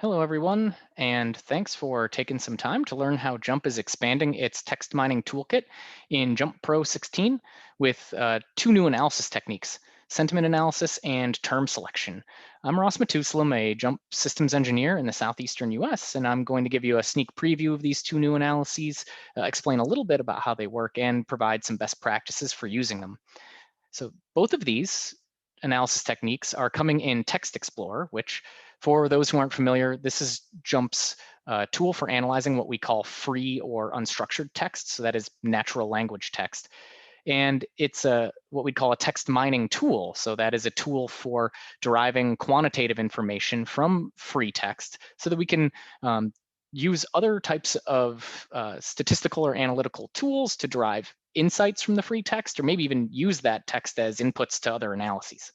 Hello, everyone, and thanks for taking some time to learn how JMP is expanding its text mining toolkit in JMP Pro 16 with two new analysis techniques, sentiment analysis and term selection. I'm Ross Matusalam, a JMP systems engineer in the southeastern US, and I'm going to give you a sneak preview of these two new analyses, explain a little bit about how they work, and provide some best practices for using them. So both of these analysis techniques are coming in Text Explorer, which for those who aren't familiar, this is JMP's tool for analyzing what we call free or unstructured text. So that is natural language text. And it's what we call a text mining tool. So that is a tool for deriving quantitative information from free text so that we can use other types of statistical or analytical tools to derive insights from the free text, or maybe even use that text as inputs to other analyses.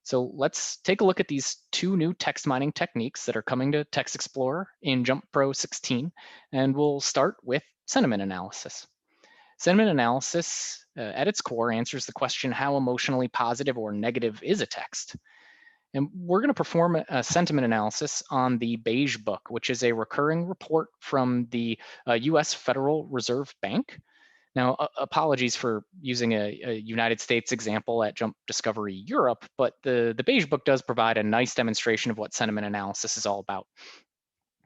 So let's take a look at these two new text mining techniques that are coming to Text Explorer in JMP Pro 16, and we'll start with sentiment analysis. Sentiment analysis, at its core, answers the question, how emotionally positive or negative is a text? And we're going to perform a sentiment analysis on the Beige Book, which is a recurring report from the US Federal Reserve Bank. Now, apologies for using a United States example at JMP Discovery Europe, but the Beige Book does provide a nice demonstration of what sentiment analysis is all about.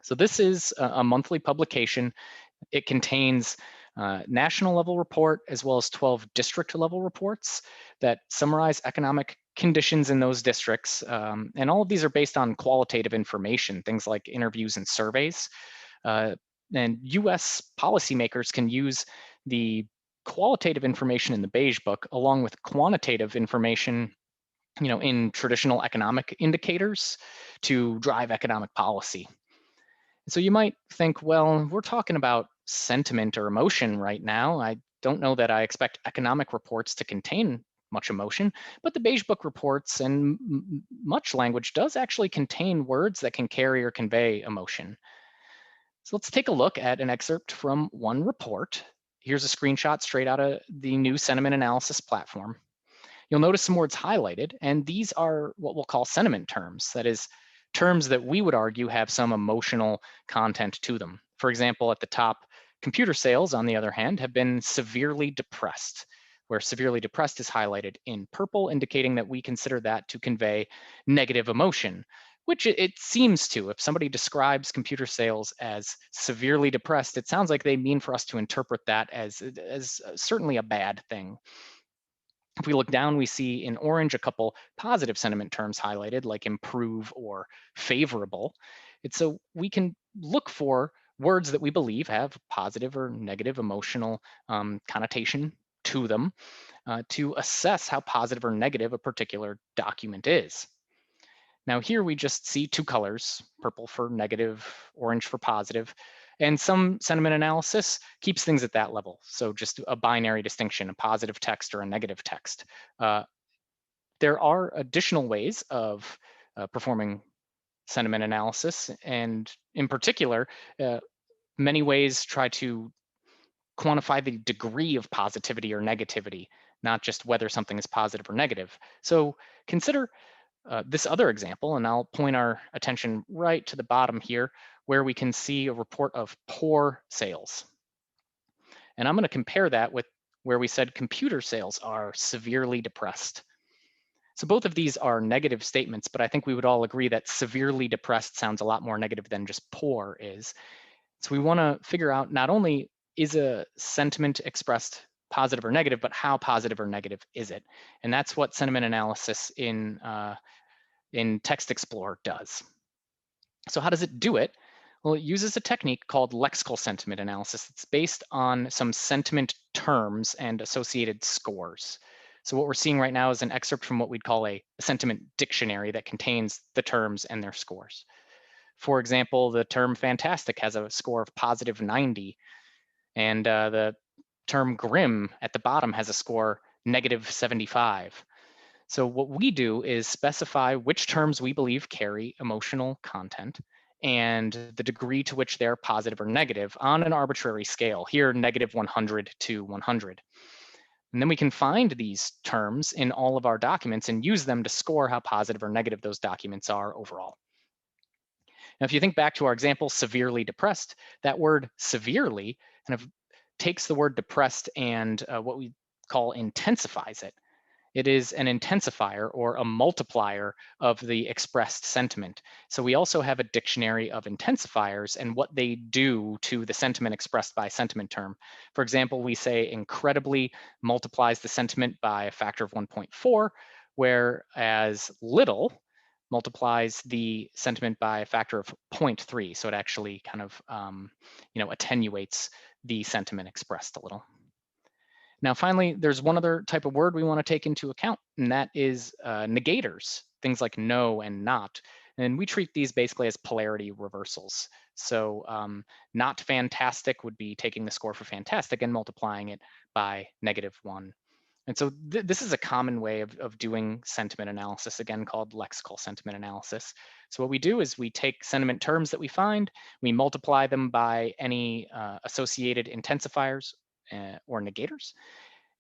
So this is a monthly publication. It contains national level report as well as 12 district level reports that summarize economic conditions in those districts. And all of these are based on qualitative information, things like interviews and surveys. And US policymakers can use the qualitative information in the Beige Book along with quantitative information in traditional economic indicators to drive economic policy. So you might think, well, we're talking about sentiment or emotion right now. I don't know that I expect economic reports to contain much emotion, but the Beige Book reports and much language does actually contain words that can carry or convey emotion. So let's take a look at an excerpt from one report. Here's a screenshot straight out of the new sentiment analysis platform. You'll notice some words highlighted, and these are what we'll call sentiment terms. That is, terms that we would argue have some emotional content to them. For example, at the top, computer sales, on the other hand, have been severely depressed, where severely depressed is highlighted in purple, indicating that we consider that to convey negative emotion, which it seems to. If somebody describes computer sales as severely depressed, it sounds like they mean for us to interpret that as certainly a bad thing. If we look down, we see in orange a couple positive sentiment terms highlighted, like improve or favorable. So we can look for words that we believe have positive or negative emotional connotation to them to assess how positive or negative a particular document is. Now here we just see two colors, purple for negative, orange for positive, and some sentiment analysis keeps things at that level. So just a binary distinction, a positive text or a negative text. There are additional ways of performing sentiment analysis, and in particular, many ways try to quantify the degree of positivity or negativity, not just whether something is positive or negative. So consider this other example, and I'll point our attention right to the bottom here, where we can see a report of poor sales. And I'm going to compare that with where we said computer sales are severely depressed. So both of these are negative statements, but I think we would all agree that severely depressed sounds a lot more negative than just poor is. So we want to figure out not only is a sentiment expressed positive or negative, but how positive or negative is it? And that's what sentiment analysis in Text Explorer does. So how does it do it? Well, it uses a technique called lexical sentiment analysis. It's based on some sentiment terms and associated scores. So what we're seeing right now is an excerpt from what we'd call a sentiment dictionary that contains the terms and their scores. For example, the term fantastic has a score of positive 90, and the term grim at the bottom has a score negative 75. So what we do is specify which terms we believe carry emotional content and the degree to which they're positive or negative on an arbitrary scale, here negative 100 to 100. And then we can find these terms in all of our documents and use them to score how positive or negative those documents are overall. Now, if you think back to our example, severely depressed, that word severely kind of takes the word depressed and what we call intensifies it. It is an intensifier or a multiplier of the expressed sentiment. So we also have a dictionary of intensifiers and what they do to the sentiment expressed by sentiment term. For example, we say incredibly multiplies the sentiment by a factor of 1.4, whereas little multiplies the sentiment by a factor of zero 0.3. So it actually kind of attenuates the sentiment expressed a little. Now, finally, there's one other type of word we want to take into account, and that is negators, things like no and not. And we treat these basically as polarity reversals. So not fantastic would be taking the score for fantastic and multiplying it by -1. And so this is a common way of doing sentiment analysis, again, called lexical sentiment analysis. So what we do is we take sentiment terms that we find, we multiply them by any associated intensifiers or negators.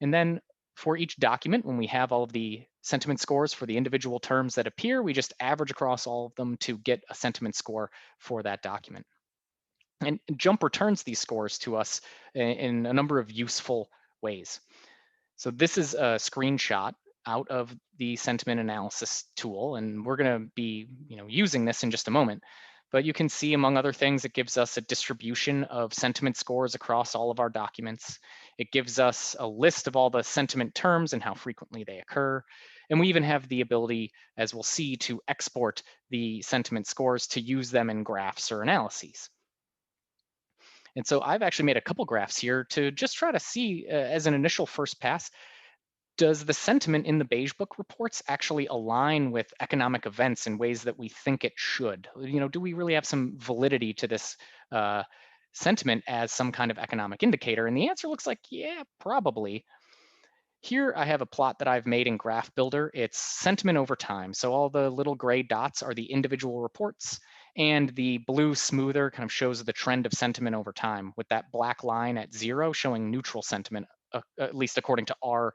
And then for each document, when we have all of the sentiment scores for the individual terms that appear, we just average across all of them to get a sentiment score for that document. And JMP returns these scores to us in a number of useful ways. So this is a screenshot out of the sentiment analysis tool, and we're going to be using this in just a moment. But you can see, among other things, it gives us a distribution of sentiment scores across all of our documents. It gives us a list of all the sentiment terms and how frequently they occur. And we even have the ability, as we'll see, to export the sentiment scores to use them in graphs or analyses. And so I've actually made a couple graphs here to just try to see, as an initial first pass, does the sentiment in the Beige Book reports actually align with economic events in ways that we think it should? Do we really have some validity to this sentiment as some kind of economic indicator? And the answer looks like, yeah, probably. Here I have a plot that I've made in Graph Builder. It's sentiment over time. So all the little gray dots are the individual reports, and the blue smoother kind of shows the trend of sentiment over time, with that black line at 0 showing neutral sentiment, at least according to our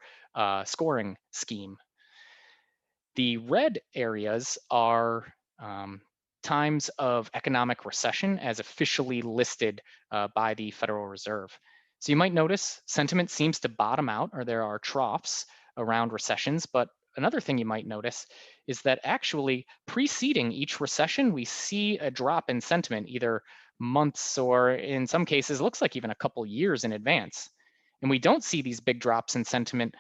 scoring scheme. The red areas are times of economic recession as officially listed by the Federal Reserve. So you might notice sentiment seems to bottom out, or there are troughs around recessions. But another thing you might notice is that actually preceding each recession, we see a drop in sentiment, either months or in some cases, looks like even a couple years in advance. And we don't see these big drops in sentiment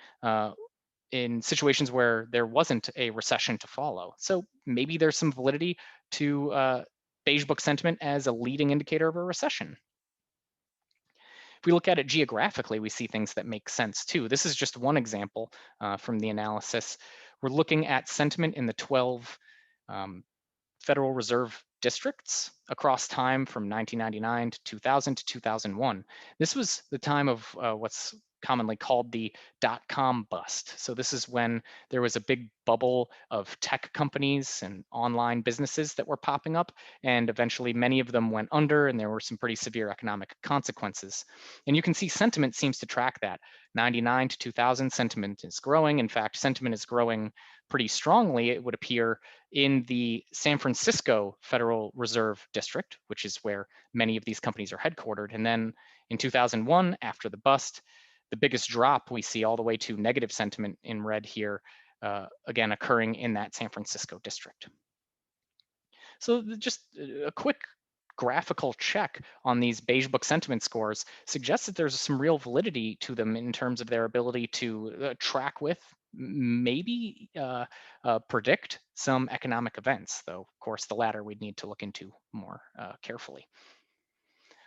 in situations where there wasn't a recession to follow. So maybe there's some validity to Beige Book sentiment as a leading indicator of a recession. If we look at it geographically, we see things that make sense too. This is just one example from the analysis. We're looking at sentiment in the 12 Federal Reserve districts across time from 1999 to 2000 to 2001. This was the time of what's commonly called the dot-com bust. So this is when there was a big bubble of tech companies and online businesses that were popping up, and eventually many of them went under, and there were some pretty severe economic consequences. And you can see sentiment seems to track that. 99 to 2000, sentiment is growing. In fact, sentiment is growing pretty strongly, it would appear, in the San Francisco Federal Reserve District, which is where many of these companies are headquartered. And then in 2001, after the bust, the biggest drop we see all the way to negative sentiment in red here, again, occurring in that San Francisco district. So just a quick graphical check on these Beige Book sentiment scores suggests that there's some real validity to them in terms of their ability to track with, maybe predict some economic events, though, of course, the latter we'd need to look into more carefully.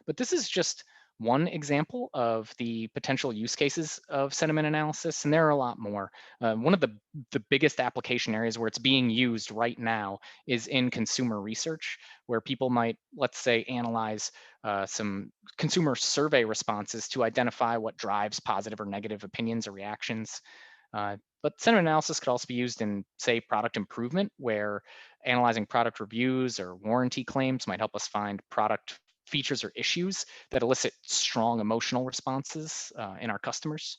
But this is just one example of the potential use cases of sentiment analysis, and there are a lot more. One of the biggest application areas where it's being used right now is in consumer research, where people might, let's say, analyze some consumer survey responses to identify what drives positive or negative opinions or reactions. But sentiment analysis could also be used in, say, product improvement, where analyzing product reviews or warranty claims might help us find product features or issues that elicit strong emotional responses in our customers.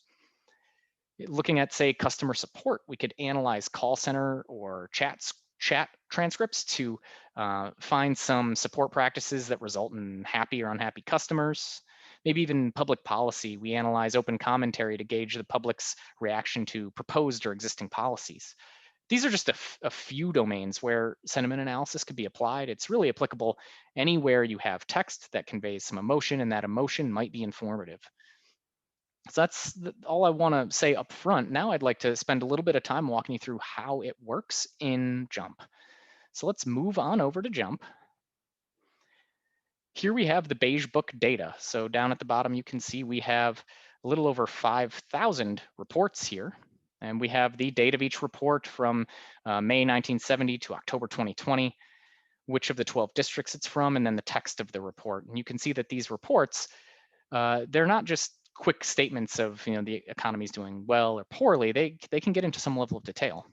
Looking at, say, customer support, we could analyze call center or chat transcripts to find some support practices that result in happy or unhappy customers, maybe even public policy. We analyze open commentary to gauge the public's reaction to proposed or existing policies. These are just a few domains where sentiment analysis could be applied. It's really applicable anywhere you have text that conveys some emotion, and that emotion might be informative. So that's all I want to say up front. Now I'd like to spend a little bit of time walking you through how it works in JMP. So let's move on over to JMP. Here we have the beige book data. So down at the bottom, you can see we have a little over 5,000 reports here. And we have the date of each report from May 1970 to October 2020, which of the 12 districts it's from, and then the text of the report. And you can see that these reports, they're not just quick statements of the economy's doing well or poorly. They can get into some level of detail.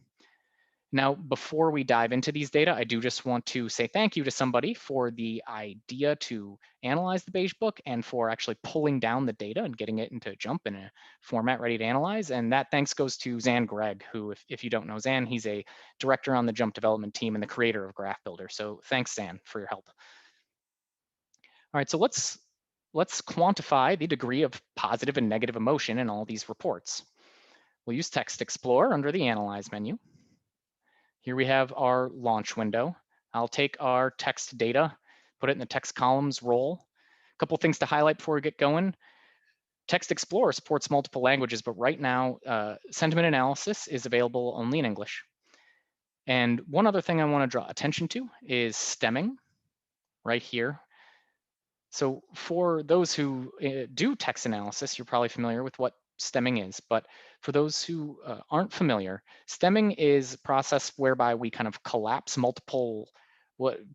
Now, before we dive into these data, I do just want to say thank you to somebody for the idea to analyze the beige book and for actually pulling down the data and getting it into JMP in a format ready to analyze. And that thanks goes to Zan Gregg, who, if you don't know Zan, he's a director on the JMP development team and the creator of Graph Builder. So thanks, Zan, for your help. All right, so let's quantify the degree of positive and negative emotion in all these reports. We'll use Text Explorer under the Analyze menu. Here we have our launch window. I'll take our text data, put it in the text columns role. A couple things to highlight before we get going. Text Explorer supports multiple languages, but right now, sentiment analysis is available only in English. And one other thing I want to draw attention to is stemming right here. So for those who do text analysis, you're probably familiar with what stemming is, but for those who aren't familiar, stemming is a process whereby we kind of collapse multiple,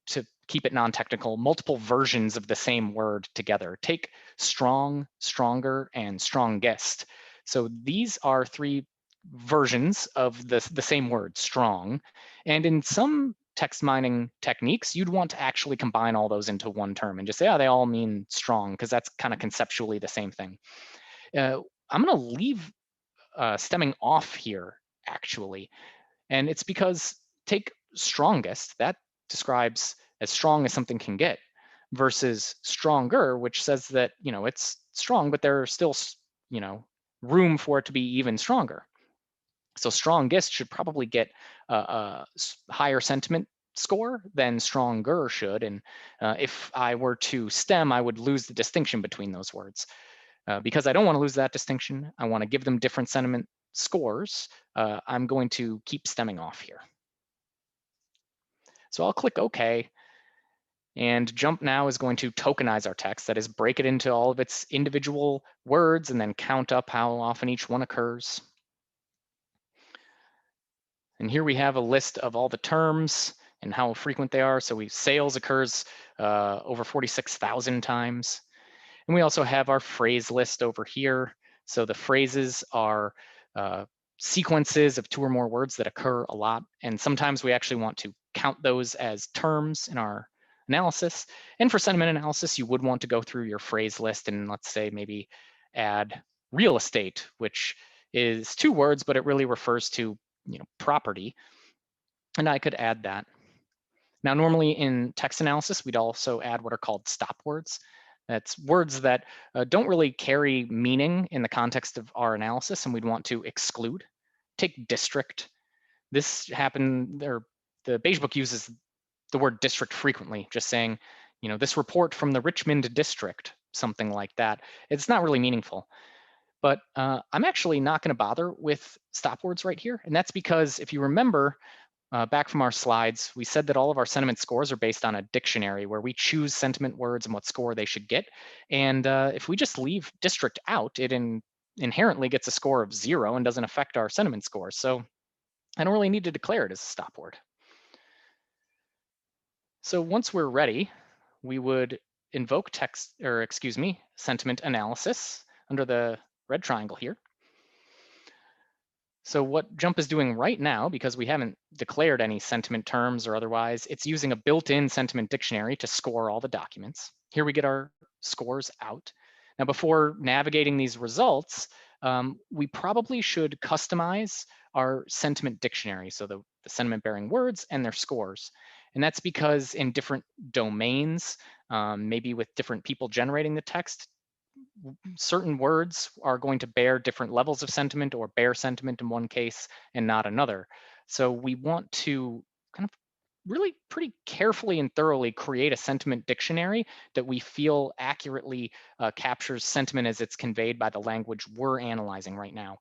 to keep it non-technical, multiple versions of the same word together. Take strong, stronger, and strongest. So these are three versions of the same word, strong. And in some text mining techniques, you'd want to actually combine all those into one term and just say, oh, they all mean strong, because that's kind of conceptually the same thing. I'm going to leave stemming off here, actually. And it's because take strongest, that describes as strong as something can get, versus stronger, which says that, it's strong, but there's still, room for it to be even stronger. So strongest should probably get a higher sentiment score than stronger should. And if I were to stem, I would lose the distinction between those words. Because I don't want to lose that distinction, I want to give them different sentiment scores. I'm going to keep stemming off here. So I'll click OK. And JMP now is going to tokenize our text, that is, break it into all of its individual words and then count up how often each one occurs. And here we have a list of all the terms and how frequent they are. So sales occurs over 46,000 times. And we also have our phrase list over here. So the phrases are sequences of 2 or more words that occur a lot. And sometimes we actually want to count those as terms in our analysis. And for sentiment analysis, you would want to go through your phrase list and, let's say, maybe add real estate, which is 2 words, but it really refers to property. And I could add that. Now, normally in text analysis, we'd also add what are called stop words. That's words that don't really carry meaning in the context of our analysis, and we'd want to exclude. Take district. This happened there. The beige book uses the word district frequently, just saying, this report from the Richmond district, something like that. It's not really meaningful. But I'm actually not going to bother with stop words right here. And that's because if you remember, back from our slides, we said that all of our sentiment scores are based on a dictionary where we choose sentiment words and what score they should get. And if we just leave district out, it inherently gets a score of 0 and doesn't affect our sentiment score. So I don't really need to declare it as a stop word. So once we're ready, we would invoke sentiment analysis under the red triangle here. So what JMP is doing right now, because we haven't declared any sentiment terms or otherwise, it's using a built-in sentiment dictionary to score all the documents. Here we get our scores out. Now, before navigating these results, we probably should customize our sentiment dictionary. So the the sentiment-bearing words and their scores. And that's because in different domains, maybe with different people generating the text, certain words are going to bear different levels of sentiment or bear sentiment in one case and not another. So we want to kind of really pretty carefully and thoroughly create a sentiment dictionary that we feel accurately captures sentiment as it's conveyed by the language we're analyzing right now.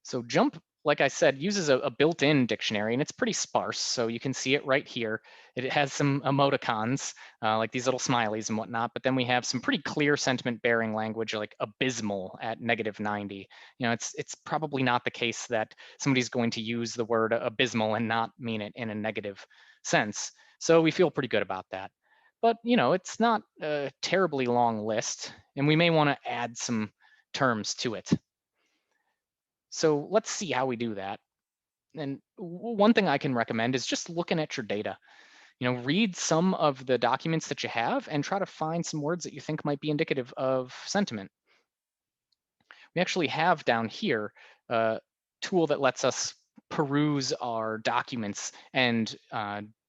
So JMP, like I said, uses a built-in dictionary, and it's pretty sparse. So you can see it right here. It has some emoticons, like these little smileys and whatnot, but then we have some pretty clear sentiment-bearing language like abysmal at -90. You know, it's probably not the case that somebody's going to use the word abysmal and not mean it in a negative sense. So we feel pretty good about that. But, you know, it's not a terribly long list, and we may want to add some terms to it. So let's see how we do that. And one thing I can recommend is just looking at your data. You know, read some of the documents that you have and try to find some words that you think might be indicative of sentiment. We actually have down here a tool that lets us peruse our documents and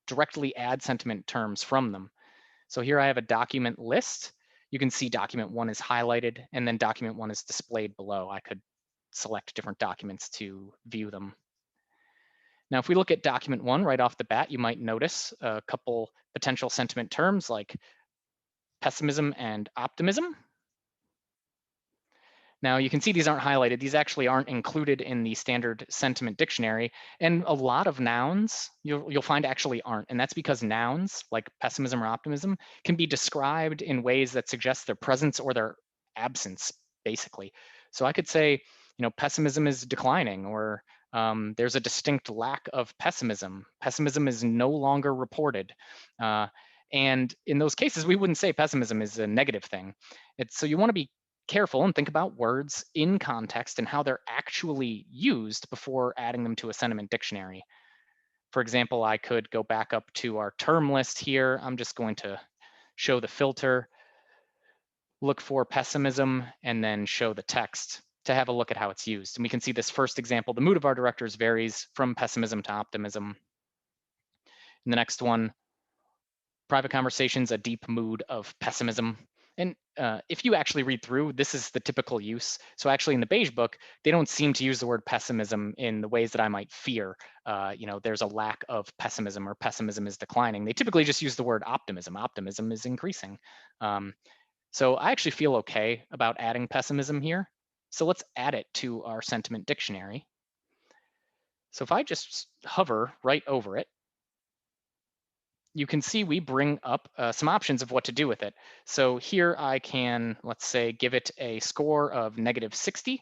directly add sentiment terms from them. So here I have a document list. You can see document 1 is highlighted and then document 1 is displayed below. I could select different documents to view them. Now, if we look at document 1 right off the bat, you might notice a couple potential sentiment terms like pessimism and optimism. Now, you can see these aren't highlighted. These actually aren't included in the standard sentiment dictionary. And a lot of nouns you'll find actually aren't. And that's because nouns like pessimism or optimism can be described in ways that suggest their presence or their absence, basically. So I could say, you know, pessimism is declining, or there's a distinct lack of pessimism. Pessimism is no longer reported. And in those cases, we wouldn't say pessimism is a negative thing. So you want to be careful and think about words in context and how they're actually used before adding them to a sentiment dictionary. For example, I could go back up to our term list here. I'm just going to show the filter, look for pessimism, and then show the text to have a look at how it's used. And we can see this first example, the mood of our directors varies from pessimism to optimism. In the next one, private conversations, a deep mood of pessimism. And if you actually read through, this is the typical use. So actually in the beige book, they don't seem to use the word pessimism in the ways that I might fear. You know, there's a lack of pessimism or pessimism is declining. They typically just use the word optimism. Optimism is increasing. So I actually feel okay about adding pessimism here. So let's add it to our sentiment dictionary. So if I just hover right over it, you can see we bring up some options of what to do with it. So here I can, let's say, give it a score of -60.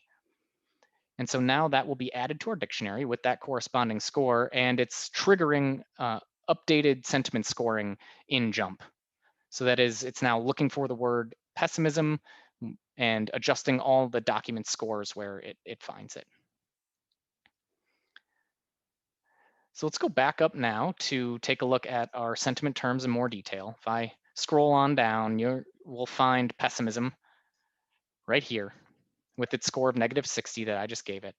And so now that will be added to our dictionary with that corresponding score, and it's triggering updated sentiment scoring in JMP. So that is, it's now looking for the word pessimism and adjusting all the document scores where it finds it. So let's go back up now to take a look at our sentiment terms in more detail. If I scroll on down, we'll find pessimism right here with its score of -60 that I just gave it.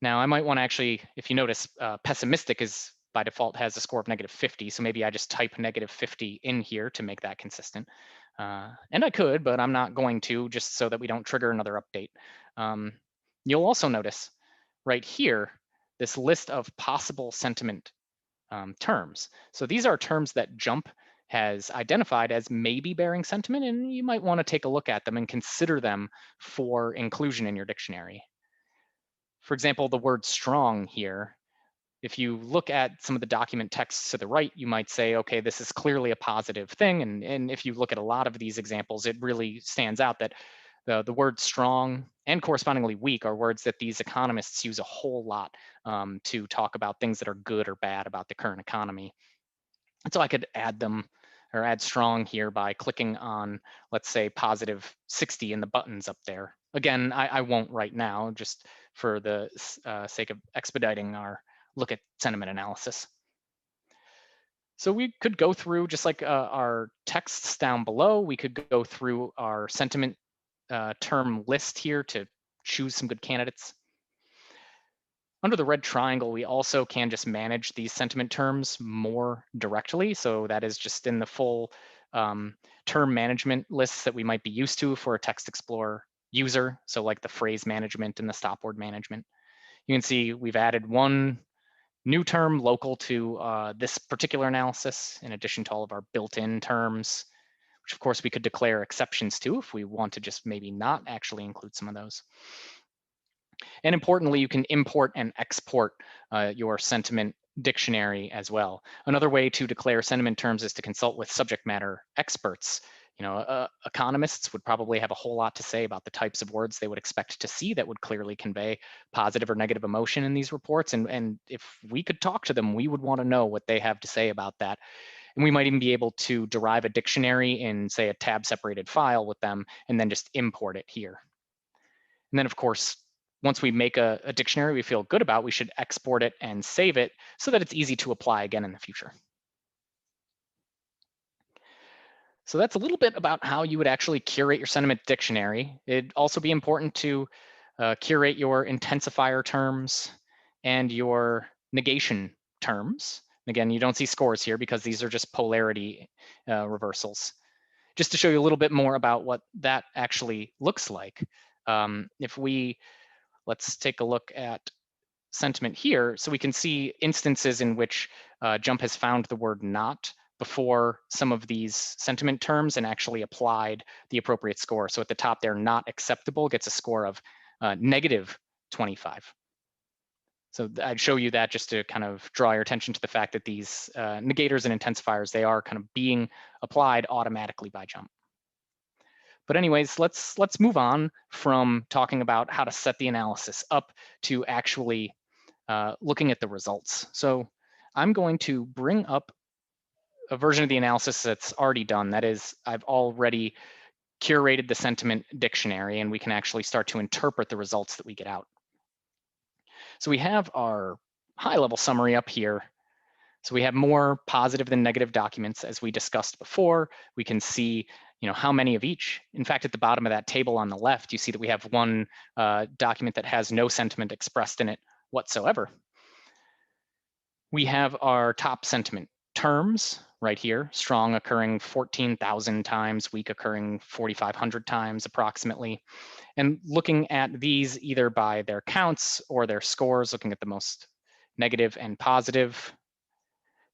Now I might want to actually, if you notice, pessimistic is by default has a score of -50. So maybe I just type -50 in here to make that consistent. And I could, but I'm not going to, just so that we don't trigger another update. You'll also notice right here, this list of possible sentiment terms. So these are terms that JMP has identified as maybe bearing sentiment, and you might want to take a look at them and consider them for inclusion in your dictionary. For example, the word strong here, if you look at some of the document texts to the right, you might say, okay, this is clearly a positive thing. And if you look at a lot of these examples, it really stands out that the word strong and correspondingly weak are words that these economists use a whole lot to talk about things that are good or bad about the current economy. And so I could add them or add strong here by clicking on, let's say, +60 in the buttons up there. Again, I won't right now, just for the sake of expediting our look at sentiment analysis. So we could go through, just like our texts down below, we could go through our sentiment term list here to choose some good candidates. Under the red triangle, we also can just manage these sentiment terms more directly. So that is just in the full term management lists that we might be used to for a Text Explorer user. So like the phrase management and the stop word management. You can see we've added one new term local to this particular analysis, in addition to all of our built-in terms, which of course we could declare exceptions to if we want to just maybe not actually include some of those. And importantly, you can import and export your sentiment dictionary as well. Another way to declare sentiment terms is to consult with subject matter experts. Economists would probably have a whole lot to say about the types of words they would expect to see that would clearly convey positive or negative emotion in these reports. And if we could talk to them, we would want to know what they have to say about that. And we might even be able to derive a dictionary in, say, a tab separated file with them and then just import it here. And then, of course, once we make a dictionary we feel good about, we should export it and save it so that it's easy to apply again in the future. So that's a little bit about how you would actually curate your sentiment dictionary. It'd also be important to curate your intensifier terms and your negation terms. Again, you don't see scores here because these are just polarity reversals. Just to show you a little bit more about what that actually looks like. Let's take a look at sentiment here. So we can see instances in which JMP has found the word not before some of these sentiment terms and actually applied the appropriate score. So at the top there, not acceptable gets a score of -25. So I'd show you that just to kind of draw your attention to the fact that these negators and intensifiers, they are kind of being applied automatically by JMP. But anyways, let's move on from talking about how to set the analysis up to actually looking at the results. So I'm going to bring up a version of the analysis that's already done. That is, I've already curated the sentiment dictionary, and we can actually start to interpret the results that we get out. So we have our high-level summary up here. So we have more positive than negative documents, as we discussed before. We can see how many of each. In fact, at the bottom of that table on the left, you see that we have one document that has no sentiment expressed in it whatsoever. We have our top sentiment terms right here, strong occurring 14,000 times, weak occurring 4,500 times approximately. And looking at these either by their counts or their scores, looking at the most negative and positive,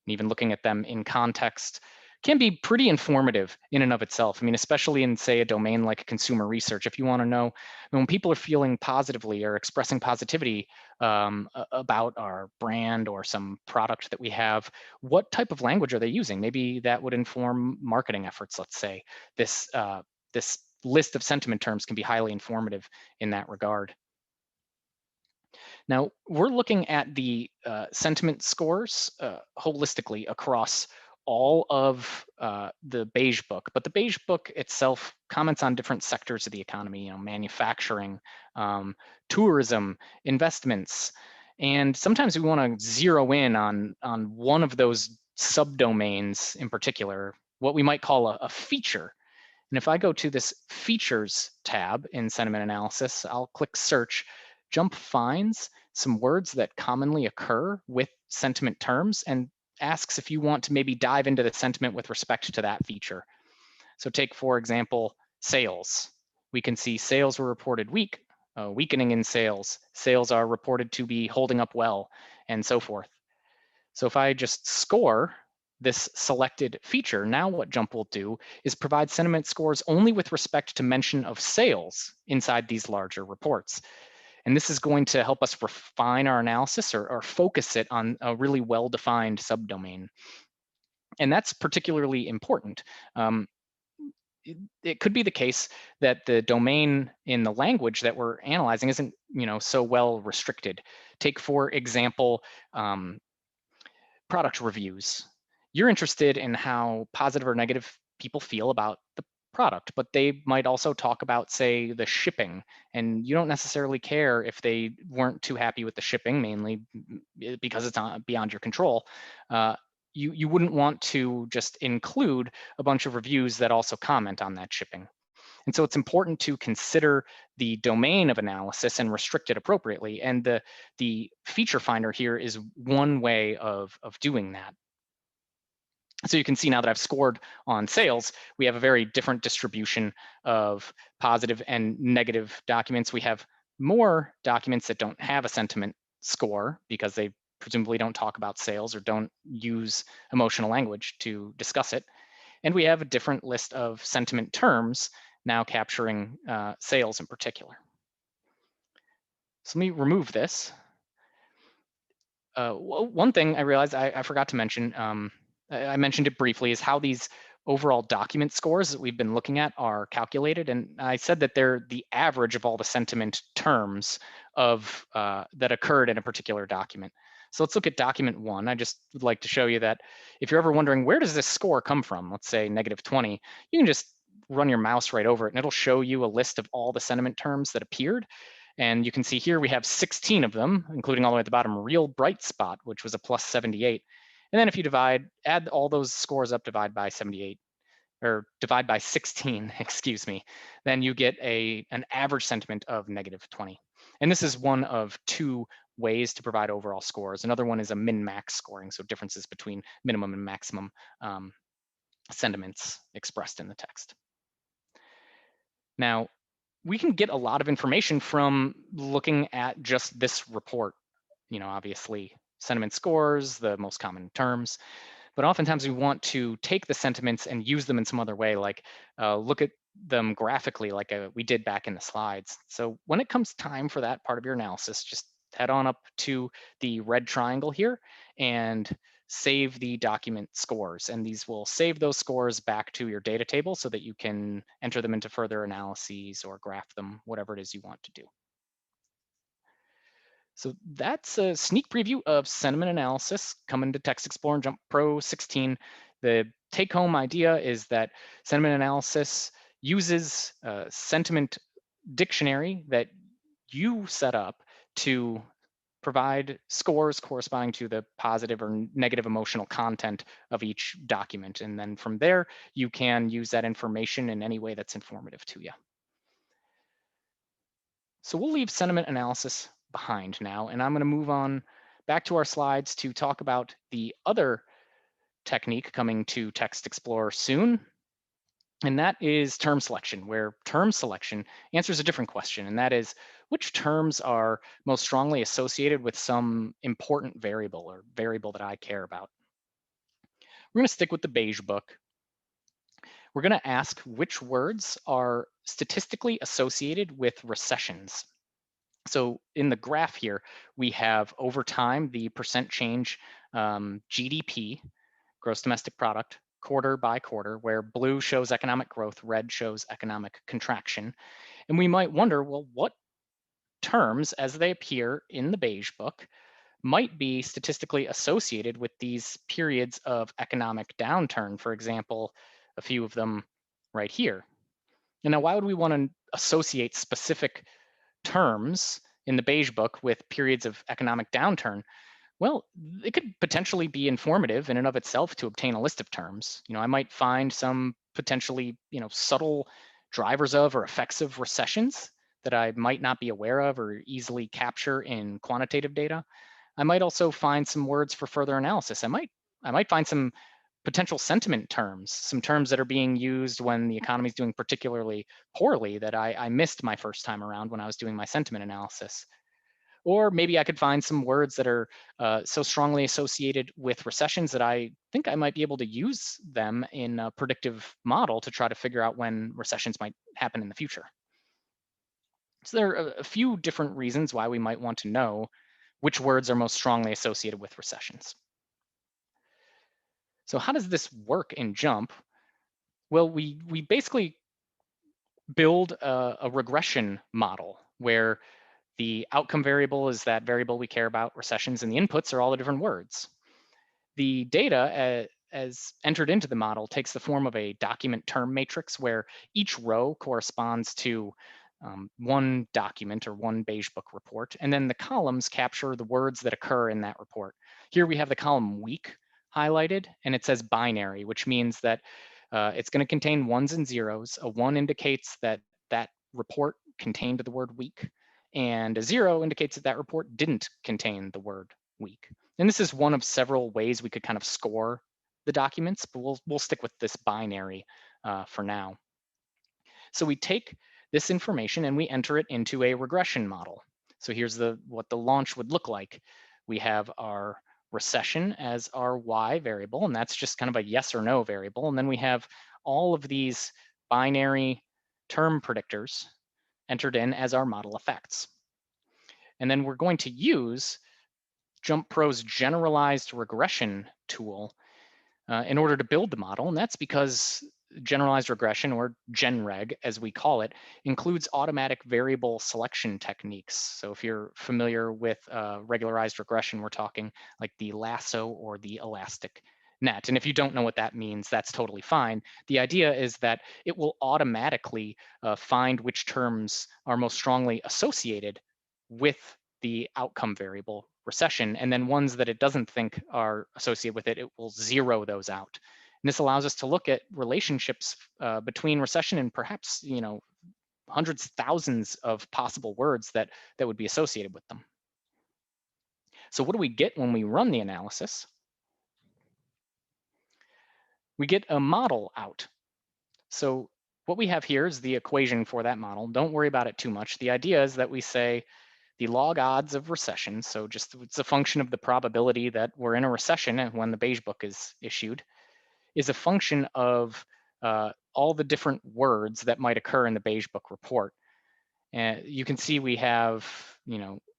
and even looking at them in context, can be pretty informative in and of itself. I mean, especially in, say, a domain like consumer research, if you want to know when people are feeling positively or expressing positivity about our brand or some product that we have, what type of language are they using? Maybe that would inform marketing efforts, let's say. This list of sentiment terms can be highly informative in that regard. Now, we're looking at the sentiment scores holistically across all of the Beige Book, but the Beige Book itself comments on different sectors of the economy, manufacturing, tourism, investments, and sometimes we want to zero in on one of those subdomains in particular, what we might call a feature. And if I go to this Features tab in Sentiment Analysis, I'll click Search. JMP finds some words that commonly occur with sentiment terms and asks if you want to maybe dive into the sentiment with respect to that feature. So take, for example, sales. We can see sales were reported weak, weakening in sales. Sales are reported to be holding up well, and so forth. So if I just score this selected feature, now what JMP will do is provide sentiment scores only with respect to mention of sales inside these larger reports. And this is going to help us refine our analysis or focus it on a really well-defined subdomain. And that's particularly important. It could be the case that the domain in the language that we're analyzing isn't so well restricted. Take, for example, product reviews. You're interested in how positive or negative people feel about the product, but they might also talk about, say, the shipping, and you don't necessarily care if they weren't too happy with the shipping, mainly because it's beyond your control. You wouldn't want to just include a bunch of reviews that also comment on that shipping. And so it's important to consider the domain of analysis and restrict it appropriately. And the feature finder here is one way of doing that. So you can see now that I've scored on sales, we have a very different distribution of positive and negative documents. We have more documents that don't have a sentiment score because they presumably don't talk about sales or don't use emotional language to discuss it. And we have a different list of sentiment terms now capturing sales in particular. So let me remove this. One thing I realized I forgot to mention, I mentioned it briefly, is how these overall document scores that we've been looking at are calculated. And I said that they're the average of all the sentiment terms of that occurred in a particular document. So let's look at document 1. I just would like to show you that if you're ever wondering, where does this score come from? Let's say -20, you can just run your mouse right over it and it'll show you a list of all the sentiment terms that appeared. And you can see here we have 16 of them, including all the way at the bottom, real bright spot, which was a +78. And then if you add all those scores up, divide by 78, or divide by 16, excuse me, then you get an average sentiment of -20. And this is one of two ways to provide overall scores. Another one is a min-max scoring, so differences between minimum and maximum sentiments expressed in the text. Now, we can get a lot of information from looking at just this report. Obviously, sentiment scores, the most common terms, but oftentimes we want to take the sentiments and use them in some other way, like look at them graphically like we did back in the slides. So when it comes time for that part of your analysis, just head on up to the red triangle here and save the document scores. And these will save those scores back to your data table so that you can enter them into further analyses or graph them, whatever it is you want to do. So that's a sneak preview of sentiment analysis coming to Text Explorer and Jump Pro 16. The take-home idea is that sentiment analysis uses a sentiment dictionary that you set up to provide scores corresponding to the positive or negative emotional content of each document. And then from there, you can use that information in any way that's informative to you. So we'll leave sentiment analysis behind now, and I'm going to move on back to our slides to talk about the other technique coming to Text Explorer soon, and that is term selection, where term selection answers a different question, and that is, which terms are most strongly associated with some important variable or variable that I care about? We're going to stick with the beige book. We're going to ask which words are statistically associated with recessions. So in the graph here, we have over time the percent change GDP, gross domestic product, quarter by quarter, where blue shows economic growth, red shows economic contraction. And we might wonder, well, what terms as they appear in the beige book might be statistically associated with these periods of economic downturn, for example, a few of them right here. And now, why would we want to associate specific terms in the beige book with periods of economic downturn? Well, it could potentially be informative in and of itself to obtain a list of terms. I might find some potentially, subtle drivers of or effects of recessions that I might not be aware of or easily capture in quantitative data. I might also find some words for further analysis. I might find some potential sentiment terms, some terms that are being used when the economy is doing particularly poorly that I missed my first time around when I was doing my sentiment analysis. Or maybe I could find some words that are so strongly associated with recessions that I think I might be able to use them in a predictive model to try to figure out when recessions might happen in the future. So there are a few different reasons why we might want to know which words are most strongly associated with recessions. So how does this work in JUMP? Well, we basically build a regression model where the outcome variable is that variable we care about, recessions, and the inputs are all the different words. The data as entered into the model takes the form of a document term matrix where each row corresponds to one document or one beige book report, and then the columns capture the words that occur in that report. Here we have the column week highlighted, and it says binary, which means that It's going to contain ones and zeros. A 1 indicates that that report contained the word week, and a 0 indicates that that report didn't contain the word week. And this is one of several ways we could kind of score the documents, but we'll stick with this binary for now. So we take this information and we enter it into a regression model. So here's what the launch would look like. We have our recession as our y variable, and that's just kind of a yes or no variable. And then we have all of these binary term predictors entered in as our model effects. And then we're going to use JumpPro's generalized regression tool in order to build the model. And that's because generalized regression, or GenReg as we call it, includes automatic variable selection techniques. So if you're familiar with regularized regression, we're talking like the lasso or the elastic net. And if you don't know what that means, that's totally fine. The idea is that it will automatically find which terms are most strongly associated with the outcome variable recession, and then ones that it doesn't think are associated with it, it will zero those out. And this allows us to look at relationships between recession and perhaps, hundreds, thousands of possible words that would be associated with them. So what do we get when we run the analysis? We get a model out. So what we have here is the equation for that model. Don't worry about it too much. The idea is that we say the log odds of recession, so just it's a function of the probability that we're in a recession and when the beige book is issued, is a function of all the different words that might occur in the beige book report. And you can see we have,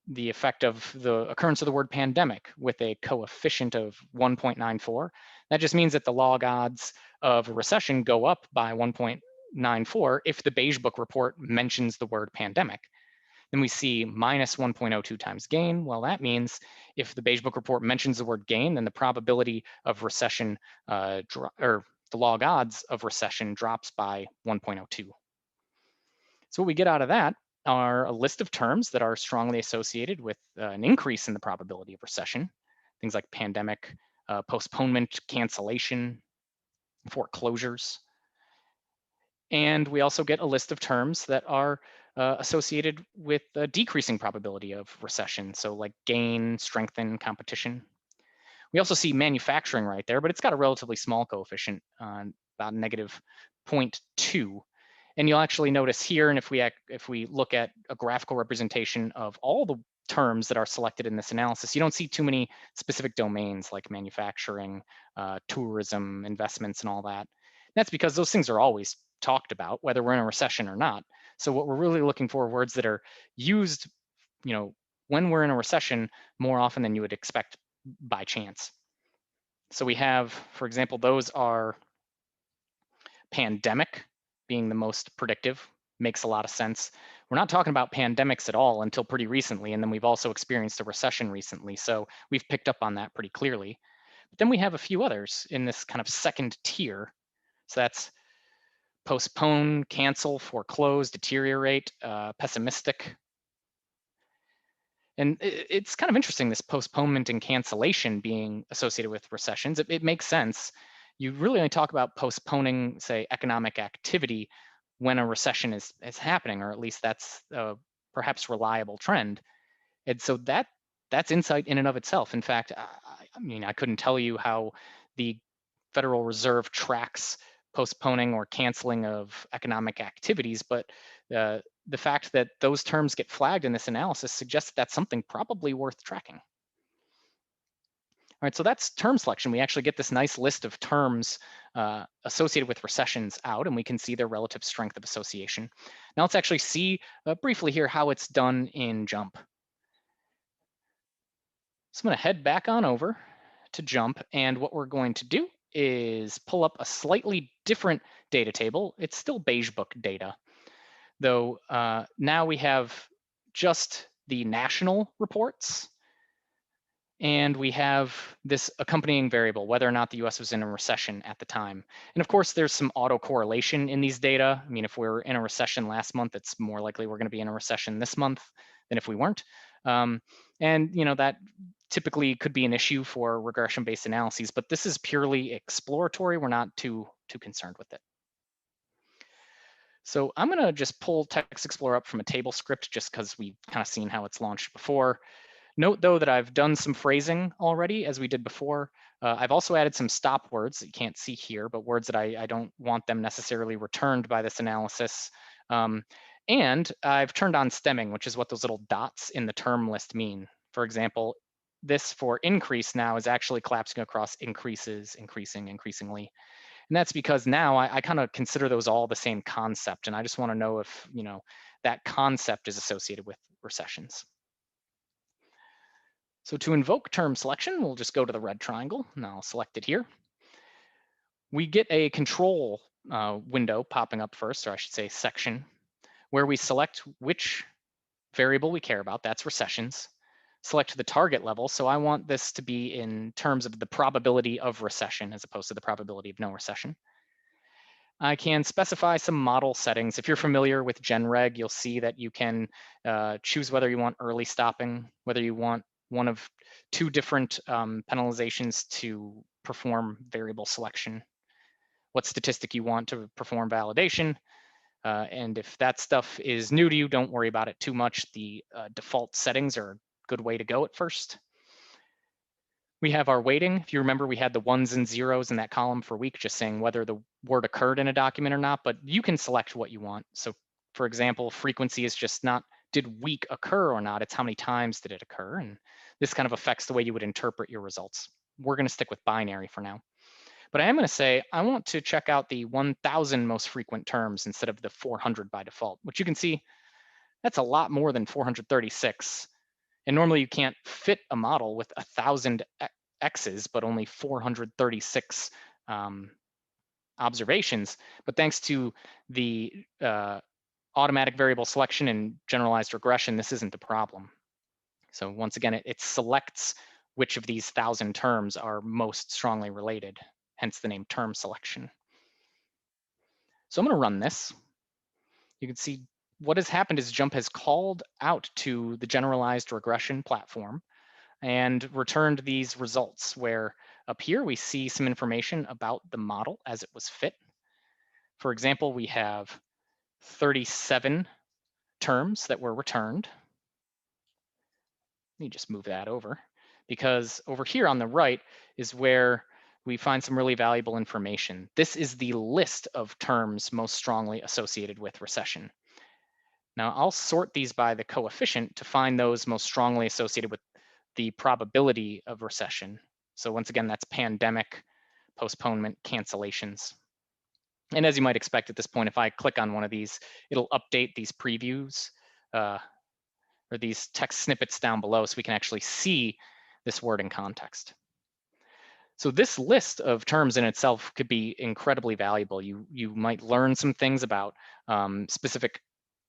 the effect of the occurrence of the word pandemic with a coefficient of 1.94. That just means that the log odds of a recession go up by 1.94 if the beige book report mentions the word pandemic. Then we see minus 1.02 times gain. Well, that means if the beige book report mentions the word gain, then the probability of recession or the log odds of recession drops by 1.02. So what we get out of that are a list of terms that are strongly associated with an increase in the probability of recession, things like pandemic, postponement, cancellation, foreclosures. And we also get a list of terms that are associated with a decreasing probability of recession, so like gain, strengthen, competition. We also see manufacturing right there, but it's got a relatively small coefficient, about negative 0.2. And you'll actually notice here, and if we look at a graphical representation of all the terms that are selected in this analysis, you don't see too many specific domains like manufacturing, tourism, investments, and all that. That's because those things are always talked about, whether we're in a recession or not. So what we're really looking for are words that are used, when we're in a recession more often than you would expect by chance. So we have, for example, those are pandemic being the most predictive, makes a lot of sense. We're not talking about pandemics at all until pretty recently, and then we've also experienced a recession recently, so we've picked up on that pretty clearly. But then we have a few others in this kind of second tier. So that's postpone, cancel, foreclose, deteriorate, pessimistic. And it's kind of interesting, this postponement and cancellation being associated with recessions. It makes sense. You really only talk about postponing, say, economic activity when a recession is happening, or at least that's a perhaps reliable trend. And so that's insight in and of itself. In fact, I couldn't tell you how the Federal Reserve tracks postponing or canceling of economic activities, but the fact that those terms get flagged in this analysis suggests that that's something probably worth tracking. All right, so that's term selection. We actually get this nice list of terms associated with recessions out, and we can see their relative strength of association. Now let's actually see briefly here how it's done in JUMP. So I'm going to head back on over to JUMP, and what we're going to do is pull up a slightly different data table. It's still beige book data, though now we have just the national reports, and we have this accompanying variable, whether or not the US was in a recession at the time. And of course, there's some autocorrelation in these data. I mean, if we're in a recession last month, it's more likely we're going to be in a recession this month than if we weren't. And that typically could be an issue for regression-based analyses, but this is purely exploratory. We're not too concerned with it. So I'm going to just pull Text Explorer up from a table script just because we've kind of seen how it's launched before. Note, though, that I've done some phrasing already, as we did before. I've also added some stop words that you can't see here, but words that I don't want them necessarily returned by this analysis. And I've turned on stemming, which is what those little dots in the term list mean. For example, this for increase now is actually collapsing across increases, increasing, increasingly. And that's because now I kind of consider those all the same concept. And I just want to know if, that concept is associated with recessions. So to invoke term selection, we'll just go to the red triangle, and I'll select it here. We get a control window popping up first, or I should say section, where we select which variable we care about, that's recessions. Select the target level, so I want this to be in terms of the probability of recession as opposed to the probability of no recession. I can specify some model settings. If you're familiar with GenReg, you'll see that you can choose whether you want early stopping, whether you want one of two different penalizations to perform variable selection, what statistic you want to perform validation. And if that stuff is new to you, don't worry about it too much. The default settings are a good way to go at first. We have our weighting. If you remember, we had the ones and zeros in that column for week, just saying whether the word occurred in a document or not, but you can select what you want. So for example, frequency is just not, did week occur or not? It's how many times did it occur? And this kind of affects the way you would interpret your results. We're going to stick with binary for now. But I am going to say, I want to check out the 1,000 most frequent terms instead of the 400 by default, which you can see, that's a lot more than 436. And normally you can't fit a model with 1,000 X's, but only 436 observations. But thanks to the automatic variable selection and generalized regression, this isn't a problem. So once again, it selects which of these 1,000 terms are most strongly related, hence the name term selection. So I'm going to run this. You can see what has happened is JMP has called out to the generalized regression platform and returned these results, where up here we see some information about the model as it was fit. For example, we have 37 terms that were returned. Let me just move that over, because over here on the right is where we find some really valuable information. This is the list of terms most strongly associated with recession. Now I'll sort these by the coefficient to find those most strongly associated with the probability of recession. So once again, that's pandemic, postponement, cancellations. And as you might expect at this point, if I click on one of these, it'll update these previews or these text snippets down below so we can actually see this word in context. So this list of terms in itself could be incredibly valuable. You might learn some things about specific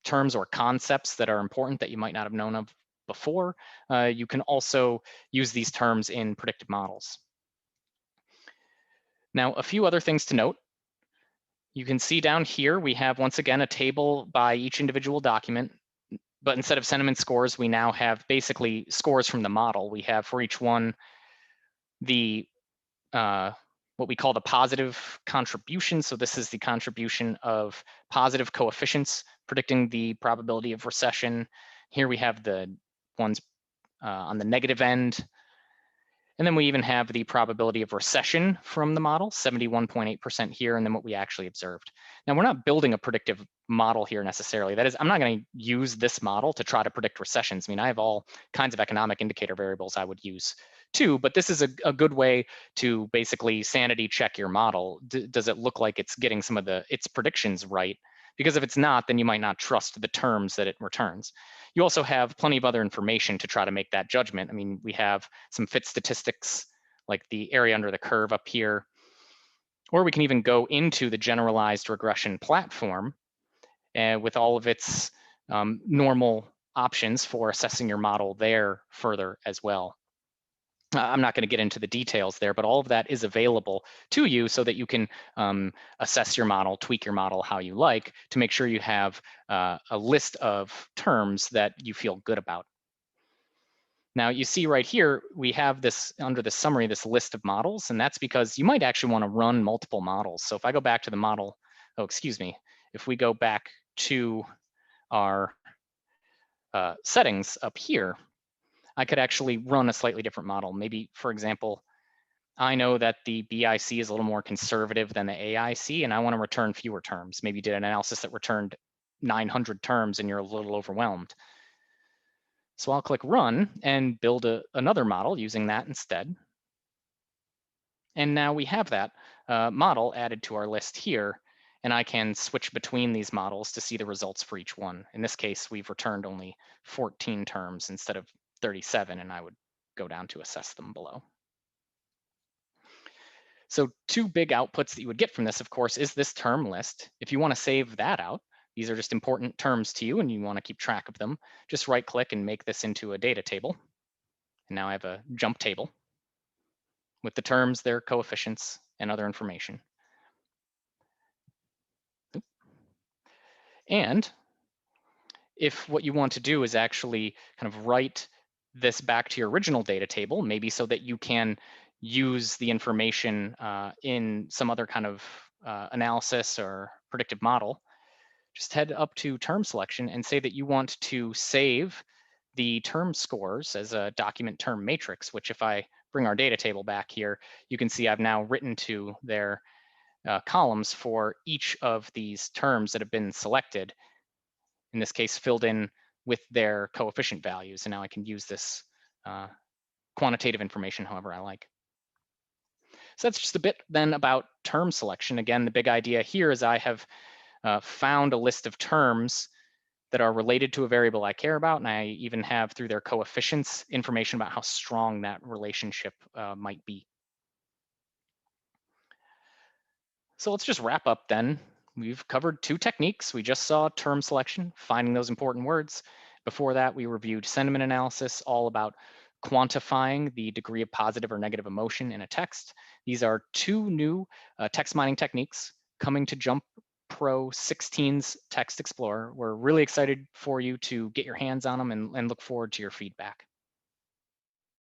terms or concepts that are important that you might not have known of before. You can also use these terms in predictive models. Now, a few other things to note. You can see down here, we have, once again, a table by each individual document. But instead of sentiment scores, we now have basically scores from the model. We have for each one the what we call the positive contribution. So this is the contribution of positive coefficients predicting the probability of recession. Here we have the ones on the negative end. And then we even have the probability of recession from the model, 71.8% here, and then what we actually observed. Now, we're not building a predictive model here necessarily. That is, I'm not going to use this model to try to predict recessions. I mean, I have all kinds of economic indicator variables I would use too, but this is a good way to basically sanity check your model. Does it look like it's getting some of its predictions right? Because if it's not, then you might not trust the terms that it returns. You also have plenty of other information to try to make that judgment. I mean, we have some fit statistics, like the area under the curve up here, or we can even go into the generalized regression platform with all of its normal options for assessing your model there further as well. I'm not going to get into the details there, but all of that is available to you so that you can assess your model, tweak your model how you like to make sure you have a list of terms that you feel good about. Now you see right here, we have this under the summary, this list of models, and that's because you might actually want to run multiple models. So if I go back to the model, if we go back to our settings up here, I could actually run a slightly different model. Maybe, for example, I know that the BIC is a little more conservative than the AIC, and I want to return fewer terms. Maybe you did an analysis that returned 900 terms and you're a little overwhelmed. So I'll click Run and build another model using that instead. And now we have that model added to our list here, and I can switch between these models to see the results for each one. In this case, we've returned only 14 terms instead of 37, and I would go down to assess them below. So two big outputs that you would get from this, of course, is this term list. If you want to save that out, these are just important terms to you and you want to keep track of them, just right click and make this into a data table. And now I have a jump table with the terms, their coefficients, and other information. And if what you want to do is actually kind of write this back to your original data table, maybe so that you can use the information in some other kind of analysis or predictive model, just head up to term selection and say that you want to save the term scores as a document term matrix, which if I bring our data table back here, you can see I've now written to their columns for each of these terms that have been selected, in this case filled in with their coefficient values. And now I can use this quantitative information however I like. So that's just a bit then about term selection. Again, the big idea here is I have found a list of terms that are related to a variable I care about, and I even have, through their coefficients, information about how strong that relationship might be. So let's just wrap up then. We've covered two techniques. We just saw term selection, finding those important words. Before that, we reviewed sentiment analysis, all about quantifying the degree of positive or negative emotion in a text. These are two new text mining techniques coming to JMP Pro 16's Text Explorer. We're really excited for you to get your hands on them and look forward to your feedback.